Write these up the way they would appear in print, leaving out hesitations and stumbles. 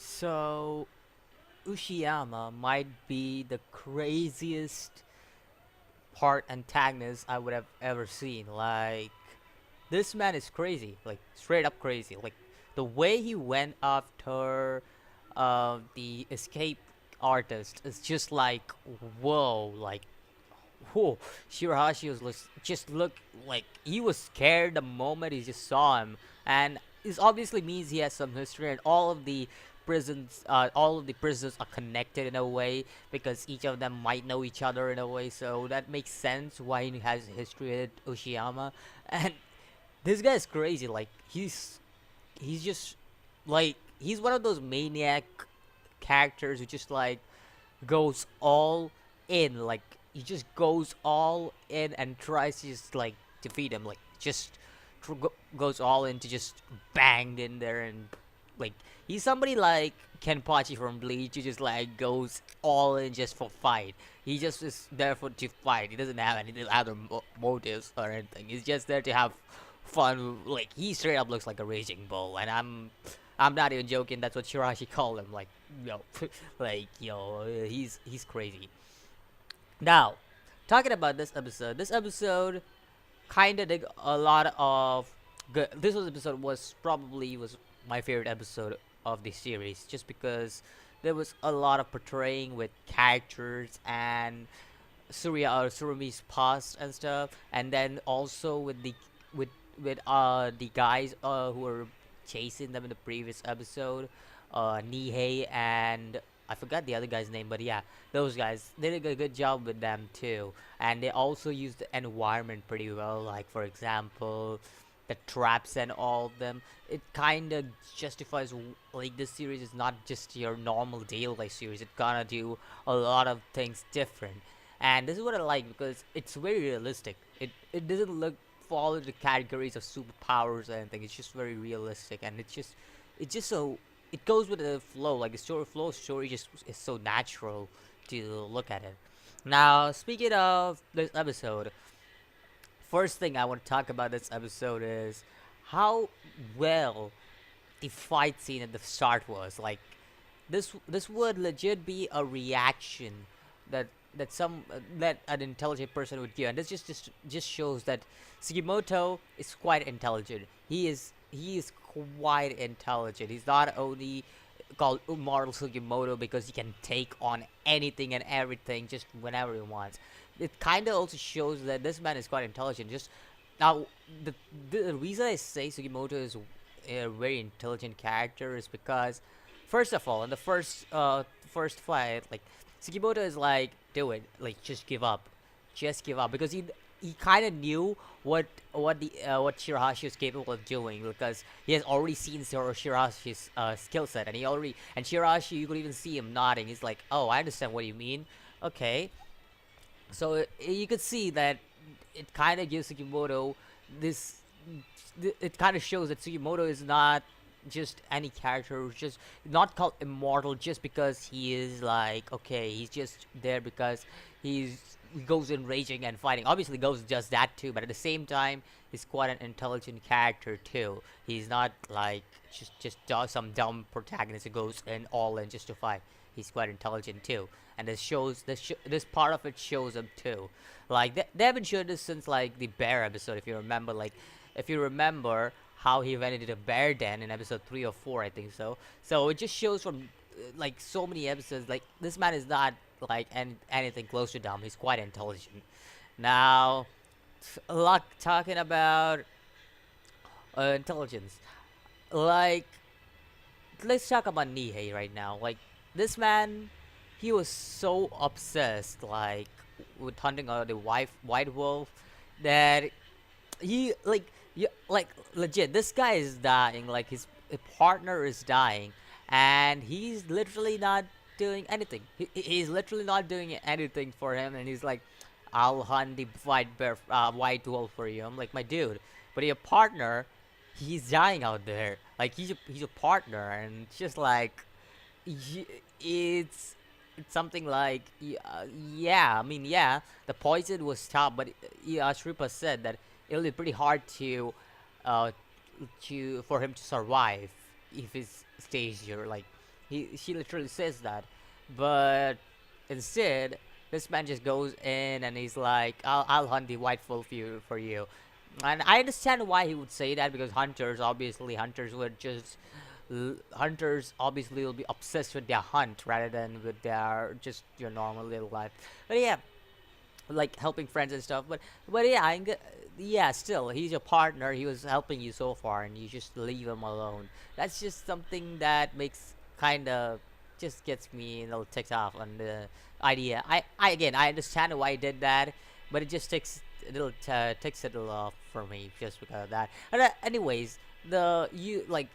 So, Ushiyama might be the craziest part antagonist I would have ever seen. Like, this man is crazy. Like, straight up crazy. Like, the way he went after the escape artist is just like, whoa. Like, whoa. Shirahashi was just look like he was scared the moment he just saw him. And this obviously means he has some history, and all of the prisons are connected in a way because each of them might know each other in a way. So that makes sense why he has history with Ushiyama. And this guy is crazy. Like he's just like he's one of those maniac characters who just like goes all in. Like he just goes all in and tries to just like defeat him. Like just goes all in to just bang in there, and like he's somebody like Kenpachi from Bleach who just like goes all in just for fight. He just is there for to fight. He doesn't have any other motives or anything. He's just there to have fun. Like he straight up looks like a raging bull, and I'm not even joking. That's what Shirashi called him. Like yo, like yo, he's crazy. Now, talking about this episode kind of did a lot of good. This was episode was my favorite episode of the series, just because there was a lot of portraying with characters and Surumi's past and stuff, and then also with with the guys who were chasing them in the previous episode, Nihei and I forgot the other guy's name, but yeah, those guys they did a good job with them too, and they also used the environment pretty well. Like for example, the traps and all of them. It kind of justifies like this series is not just your normal daily series. It's gonna do a lot of things different, and this is what I like because it's very realistic. It doesn't look fall into categories of superpowers or anything. It's just very realistic, and it's just so it goes with the flow. Like the story just is so natural to look at it. Now, speaking of this episode, first thing I want to talk about this episode is how well the fight scene at the start was. Like this would legit be a reaction that that an intelligent person would give, and this just shows that Sugimoto is quite intelligent. He is quite intelligent. He's not only called Immortal Sugimoto because he can take on anything and everything just whenever he wants. It kind of also shows that this man is quite intelligent. Just now, the the reason I say Sugimoto is a very intelligent character is because, first of all, in the first fight, like Sugimoto is like, do it, like just give up, because he kind of knew what Shirahashi was capable of doing because he has already seen Shirahashi's skill set, and Shirahashi, you could even see him nodding. He's like, oh, I understand what you mean. Okay, so you could see that it kind of gives Sugimoto this. It kind of shows that Sugimoto is not just any character who's just not called immortal just because he is like, okay, he's just there because he goes in raging and fighting. Obviously goes just that too, but at the same time he's quite an intelligent character too. He's not like just some dumb protagonist who goes in all in just to fight. He's quite intelligent too, and this part of it shows him too. Like they haven't shown this since like the bear episode, if you remember. Like if you remember how he went into the bear den in episode 3 or 4, I think so. So it just shows from like so many episodes, like this man is not like anything close to dumb. He's quite intelligent. Now, a lot talking about intelligence. Like, let's talk about Nihei right now. Like, this man, he was so obsessed, like, with hunting the white wolf, that he like legit. This guy is dying. Like his partner is dying, and he's literally not doing anything. He's literally not doing anything for him, and he's like, "I'll hunt the white wolf for you." I'm like, my dude, but your partner, he's dying out there. Like he's a partner, and it's just like it's something like yeah. I mean, yeah, the poison was stopped, but yeah, Shripa said that it'll be pretty hard uh to for him to survive if he stays here. Like She literally says that, but instead, this man just goes in and he's like, I'll hunt the white wolf for you. And I understand why he would say that, because hunters would just hunters obviously will be obsessed with their hunt rather than with their just your normal little life. But yeah, like helping friends and stuff. But yeah, yeah. Still, he's your partner. He was helping you so far, and you just leave him alone. That's just something that makes kind of just gets me a little ticked off on the idea. I again, I understand why he did that, but it just takes it a little off for me just because of that. And anyways, the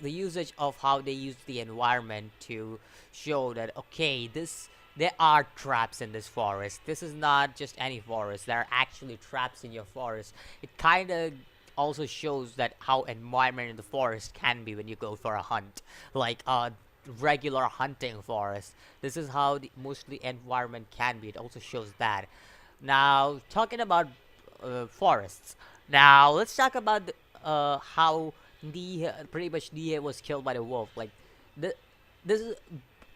usage of how they use the environment to show that okay, this there are traps in this forest. This is not just any forest. There are actually traps in your forest. It kind of also shows that how environment in the forest can be when you go for a hunt, like a regular hunting forest. This is how the mostly environment can be. It also shows that. Now talking about forests. Now let's talk about how pretty much Nia was killed by the wolf. Like the this is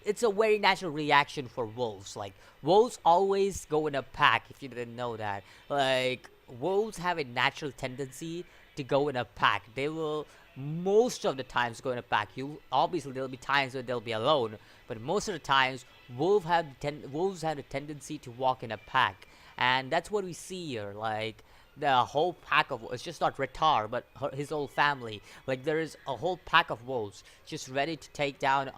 it's a very natural reaction for wolves. Like wolves always go in a pack. If you didn't know that, like wolves have a natural tendency to go in a pack. They will most of the times go in a pack. You obviously there'll be times where they'll be alone, but most of the times wolves have a tendency to walk in a pack, and that's what we see here. Like the whole pack of it's just not Retar, but his whole family. Like there is a whole pack of wolves just ready to take down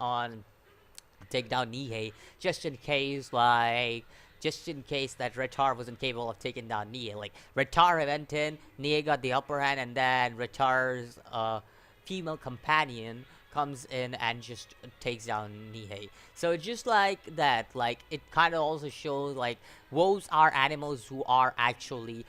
Nihei, just in case that Retar wasn't capable of taking down Nihei. Like Retar went in, Nihei got the upper hand, and then Retar's female companion comes in and just takes down Nihei. So just like that, like it kind of also shows like wolves are animals who actually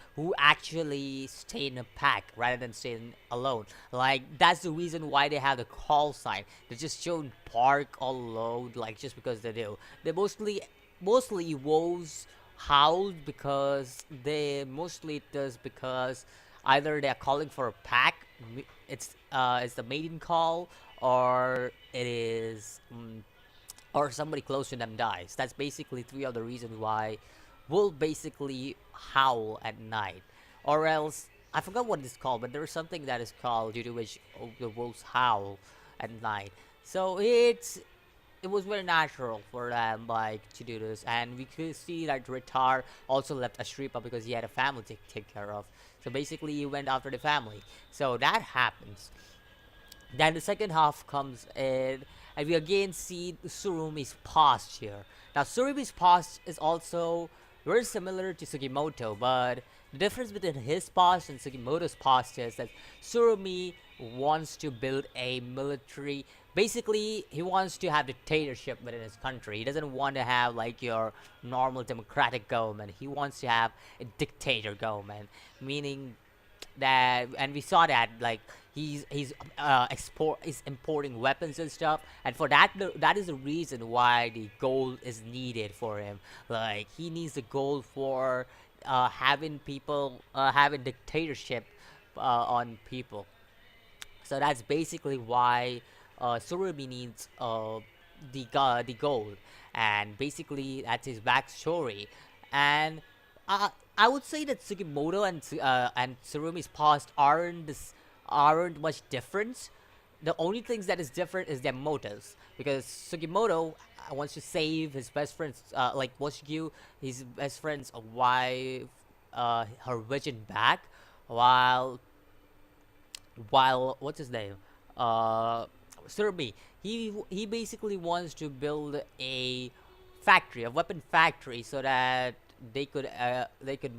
stay in a pack rather than staying alone. Like that's the reason why they have the call sign. They just don't bark all alone like just because they do. They mostly wolves howl because they mostly does because either they're calling for a pack, it's the mating call, or it is or somebody close to them dies. That's basically three of the reasons why will basically howl at night, or else I forgot what it's called, but there's something that is called due to which the wolves howl at night. So it was very natural for them like to do this, and we could see that Ritar also left Ashripa because he had a family to take care of. So basically, he went after the family. So that happens. Then the second half comes in, and we again see Surumi's past here. Now, Surumi's past is also very similar to Sugimoto, but the difference between his past and Sugimoto's past is that Surumi wants to build a military. Basically, he wants to have dictatorship within his country. He doesn't want to have like your normal democratic government. He wants to have a dictator government, meaning that, and we saw that like he's importing weapons and stuff, and for that that is the reason why the gold is needed for him. Like he needs the gold for having people having dictatorship on people. So that's basically why Surumi needs the gold, and basically that's his backstory. And I would say that Sugimoto and Surumi's past aren't much different. The only things that is different is their motives, because Sugimoto wants to save his best friend's like Washigyu, his best friend's wife, her vision back, while what's his name, Surumi, he basically wants to build a factory, a weapon factory, so that they could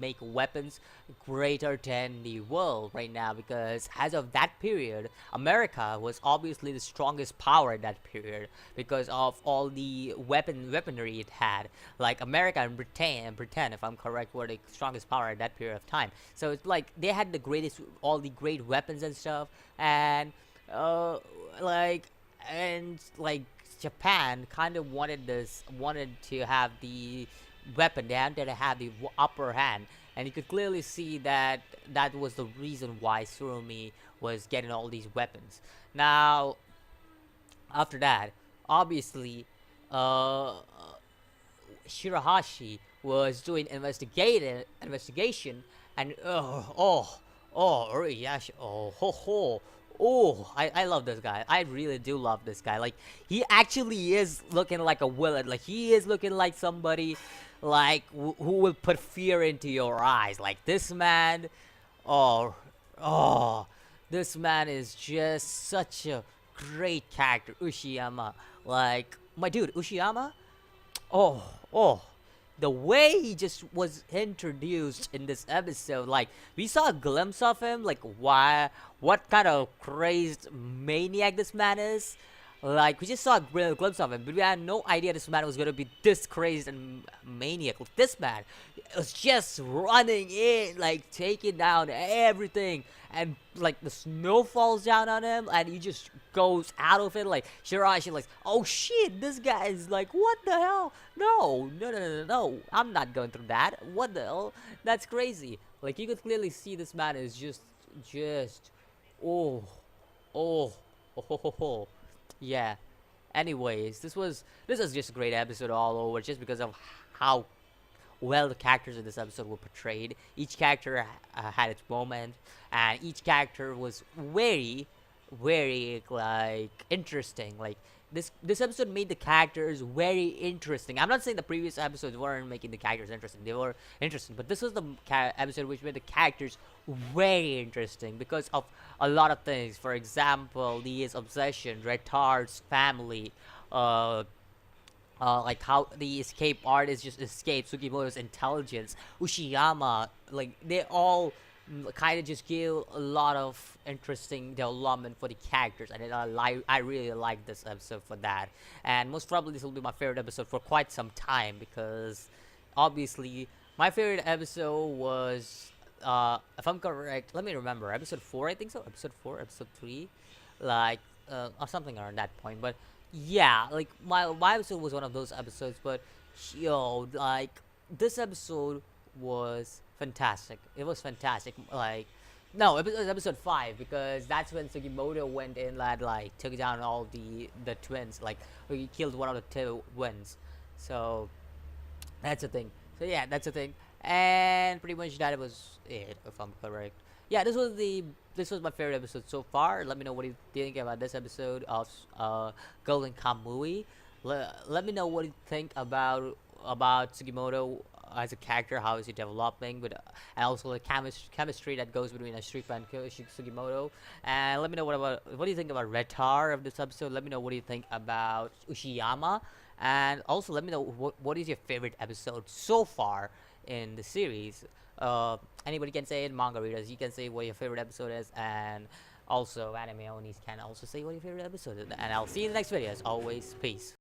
make weapons greater than the world right now, because as of that period, America was obviously the strongest power in that period because of all the weaponry it had. Like America and Britain, if I'm correct, were the strongest power at that period of time. So it's like they had the greatest, all the great weapons and stuff, and uh like like Japan kind of wanted to have the weapon. They wanted to have the upper hand, and you could clearly see that that was the reason why Surumi was getting all these weapons. Now, after that, obviously, uh, Shirahashi was doing investigation, and Uriyashi, I love this guy. I really do love this guy. Like, he actually is looking like a villain. Like, he is looking like somebody like who will put fear into your eyes. Like, this man, oh, oh, this man is just such a great character, Ushiyama. Like, my dude, Ushiyama. Oh, oh, the way he just was introduced in this episode, like we saw a glimpse of him, like why, what kind of crazed maniac this man is. Like we just saw a real glimpse of him, but we had no idea this man was gonna be this crazed and maniac. Like, this man was just running in, like taking down everything, and like the snow falls down on him, and he just goes out of it. Like Shirashi, like, oh shit, this guy is like, what the hell? No, no, no, no, no, no, I'm not going through that. What the hell? That's crazy. Like you could clearly see this man is just, oh, oh, oh, ho, ho, ho. Yeah. Anyways, this was just a great episode all over, just because of how well the characters in this episode were portrayed. Each character had its moment, and each character was very like interesting. Like this episode made the characters very interesting. I'm not saying the previous episodes weren't making the characters interesting. They were interesting, but this was the episode which made the characters very interesting because of a lot of things. For example, Lee's obsession, Retard's family, uh, like how the escape artist just escaped Sugimoto's intelligence, Ushiyama, like they all kind of just give a lot of interesting development for the characters, and I really like this episode for that. And most probably this will be my favorite episode for quite some time, because obviously my favorite episode was, if I'm correct, let me remember, episode 4, I think so, episode 4, episode 3, like or something around that point. But yeah, like my episode was one of those episodes. But yo, like this episode was fantastic. It was fantastic. Like, no, it was episode 5, because that's when Sugimoto went in and like took down all the twins. Like he killed one of the two twins. So that's the thing. So yeah, that's the thing. And pretty much that was it, if I'm correct. Yeah, this was my favorite episode so far. Let me know what you think about this episode of Golden Kamuy. Let me know what you think about Sugimoto as a character. How is he developing? With and also the chemistry that goes between Ashripa and Sugimoto. And let me know what do you think about Retar of this episode. Let me know what do you think about Ushiyama. And also let me know what is your favorite episode so far in the series. Anybody can say it. Manga readers, you can say what your favorite episode is, and also anime onies can also say what your favorite episode is. And I'll see you in the next video. As always, peace.